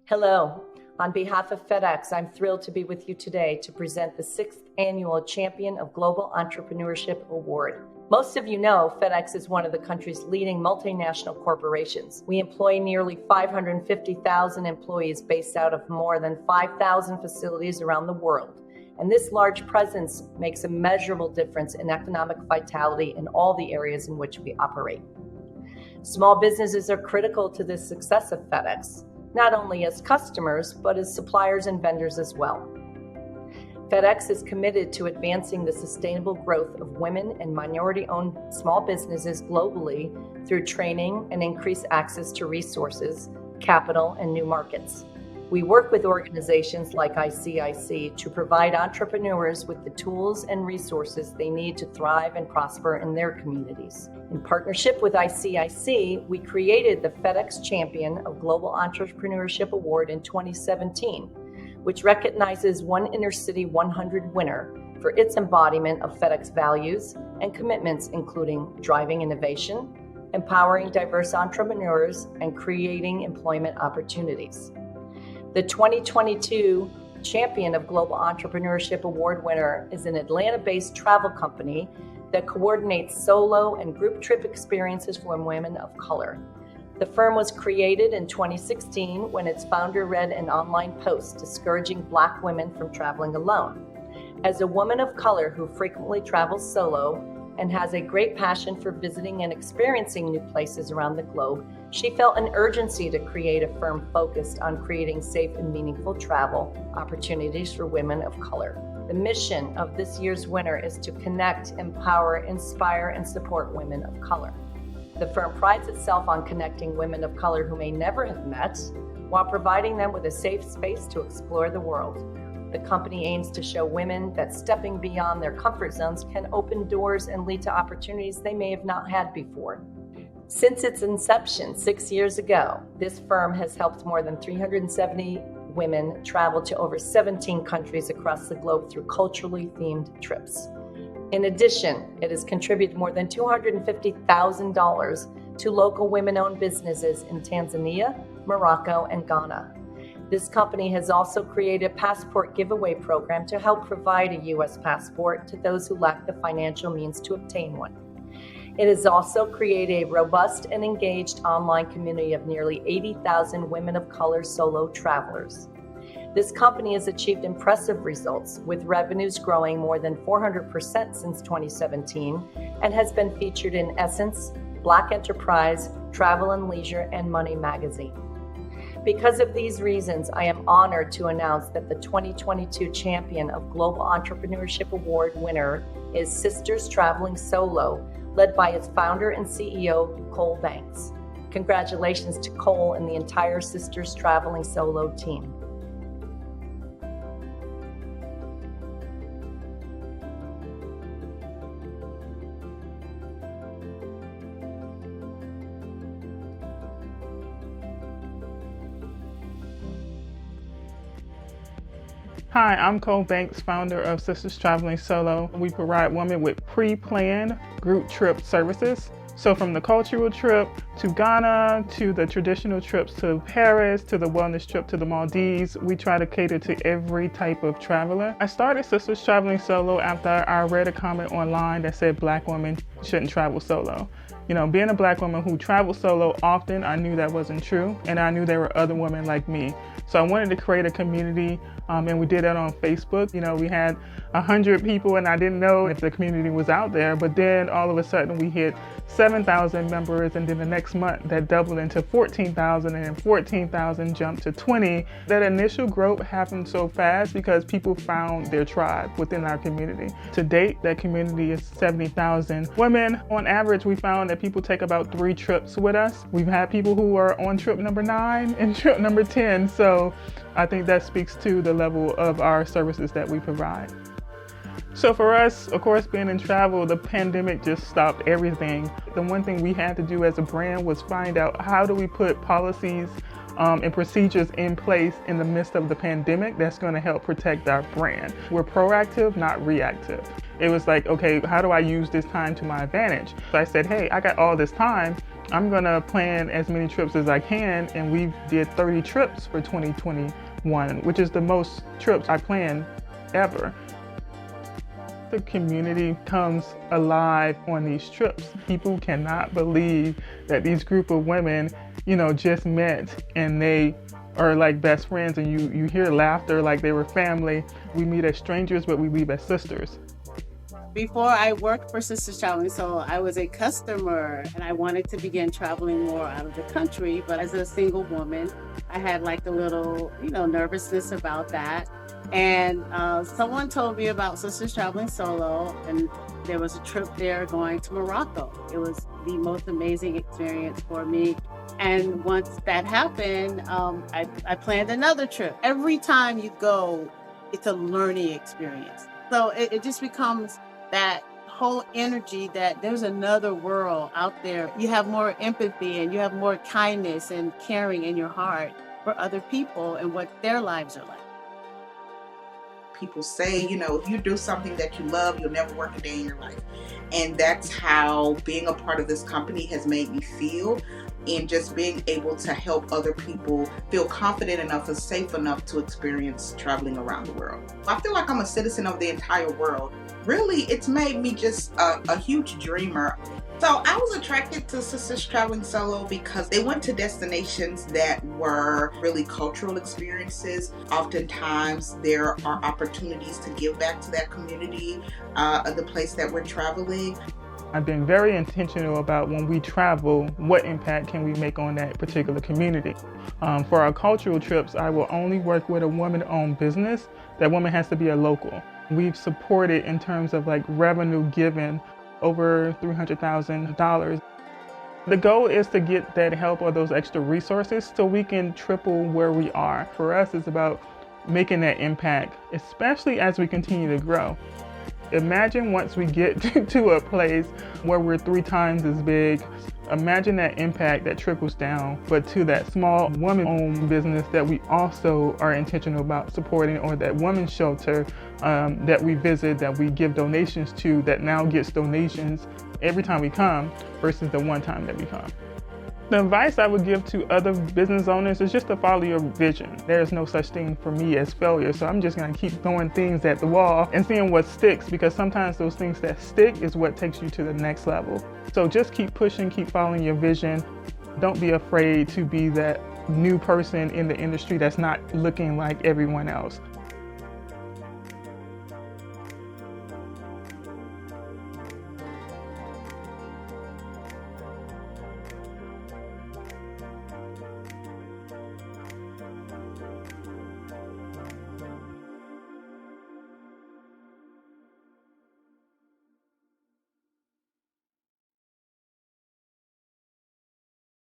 Hello. On behalf of Fedex, I'm thrilled to be with you today to present the 6th Annual Champion of Global Entrepreneurship Award. Most of you know Fedex is one of the country's leading multinational corporations. We employ nearly 550,000 employees based out of more than 5,000 facilities around the world. And this large presence makes a measurable difference in economic vitality in all the areas in which we operate. Small businesses are critical to the success of Fedex, not only as customers, but as suppliers and vendors as well. Fedex is committed to advancing the sustainable growth of women and minority-owned small businesses globally through training and increased access to resources, capital, and new markets. We work with organizations like ICIC to provide entrepreneurs with the tools and resources they need to thrive and prosper in their communities. In partnership with ICIC, we created the Fedex Champion of Global Entrepreneurship Award in 2017, which recognizes one Inner-City 100 winner for its embodiment of Fedex values and commitments, including driving innovation, empowering diverse entrepreneurs, and creating employment opportunities. The 2022 Champion of Global Entrepreneurship Award winner is an Atlanta-based travel company that coordinates solo and group trip experiences for women of color. The firm was created in 2016 when its founder read an online post discouraging Black women from traveling alone. As a woman of color who frequently travels solo and has a great passion for visiting and experiencing new places around the globe, she felt an urgency to create a firm focused on creating safe and meaningful travel opportunities for women of color. The mission of this year's winner is to connect, empower, inspire, and support women of color. The firm prides itself on connecting women of color who may never have met, while providing them with a safe space to explore the world. The company aims to show women that stepping beyond their comfort zones can open doors and lead to opportunities they may have not had before. Since its inception 6 years ago, this firm has helped more than 370 women travel to over 17 countries across the globe through culturally themed trips. In addition, it has contributed more than $250,000 to local women-owned businesses in Tanzania, Morocco, and Ghana. This company has also created a passport giveaway program to help provide a U.S. passport to those who lack the financial means to obtain one. It has also created a robust and engaged online community of nearly 80,000 women of color solo travelers. This company has achieved impressive results, with revenues growing more than 400% since 2017, and has been featured in Essence, Black Enterprise, Travel and Leisure, and Money magazine. Because of these reasons, I am honored to announce that the 2022 Champion of Global Entrepreneurship Award winner is Sisters Traveling Solo, led by its founder and CEO, Cole Banks. Congratulations to Cole and the entire Sisters Traveling Solo team. Hi, I'm Cole Banks, founder of Sisters Traveling Solo. We provide women with pre-planned group trip services. So from the cultural trip to Ghana, to the traditional trips to Paris, to the wellness trip to the Maldives, we try to cater to every type of traveler. I started Sisters Traveling Solo after I read a comment online that said Black women shouldn't travel solo. You know, being a Black woman who travels solo often, I knew that wasn't true, and I knew there were other women like me. So I wanted to create a community, and we did that on Facebook. You know, we had 100 people, and I didn't know if the community was out there, but then all of a sudden we hit 7,000 members, and then the next month that doubled into 14,000, and then 14,000 jumped to 20. That initial growth happened so fast because people found their tribe within our community. To date, that community is 70,000 women. On average, we found that people take about 3 trips with us. We've had people who are on trip number 9 and trip number 10. So I think that speaks to the level of our services that we provide. So for us, of course, being in travel, the pandemic just stopped everything. The one thing we had to do as a brand was find out how do we put policies and procedures in place in the midst of the pandemic that's going to help protect our brand. We're proactive, not reactive. It was like, okay, how do I use this time to my advantage? So I said, hey, I got all this time. I'm gonna plan as many trips as I can, and we did 30 trips for 2021, which is the most trips I planned ever. The community comes alive on these trips. People cannot believe that these group of women, just met and they are like best friends, and you hear laughter like they were family. We meet as strangers, but we leave as sisters. Before I worked for Sisters Traveling Solo, I was a customer and I wanted to begin traveling more out of the country. But as a single woman, I had like a little, nervousness about that. And someone told me about Sisters Traveling Solo, and there was a trip there going to Morocco. It was the most amazing experience for me. And once that happened, I planned another trip. Every time you go, it's a learning experience. So it just becomes that whole energy that there's another world out there. You have more empathy and you have more kindness and caring in your heart for other people and what their lives are like. People say, if you do something that you love, you'll never work a day in your life. And that's how being a part of this company has made me feel, in just being able to help other people feel confident enough and safe enough to experience traveling around the world. I feel like I'm a citizen of the entire world. Really, it's made me just a huge dreamer. So I was attracted to Sisters Traveling Solo because they went to destinations that were really cultural experiences. Oftentimes there are opportunities to give back to that community, the place that we're traveling. I've been very intentional about when we travel, what impact can we make on that particular community. For our cultural trips, I will only work with a woman-owned business. That woman has to be a local. We've supported in terms of revenue given over $300,000. The goal is to get that help or those extra resources so we can triple where we are. For us, it's about making that impact, especially as we continue to grow. Imagine once we get to a place where we're 3 times as big, imagine that impact that trickles down, but to that small woman-owned business that we also are intentional about supporting, or that women's shelter that we visit, that we give donations to, that now gets donations every time we come versus the one time that we come. The advice I would give to other business owners is just to follow your vision. There's no such thing for me as failure, so I'm just gonna keep throwing things at the wall and seeing what sticks, because sometimes those things that stick is what takes you to the next level. So just keep pushing, keep following your vision. Don't be afraid to be that new person in the industry that's not looking like everyone else.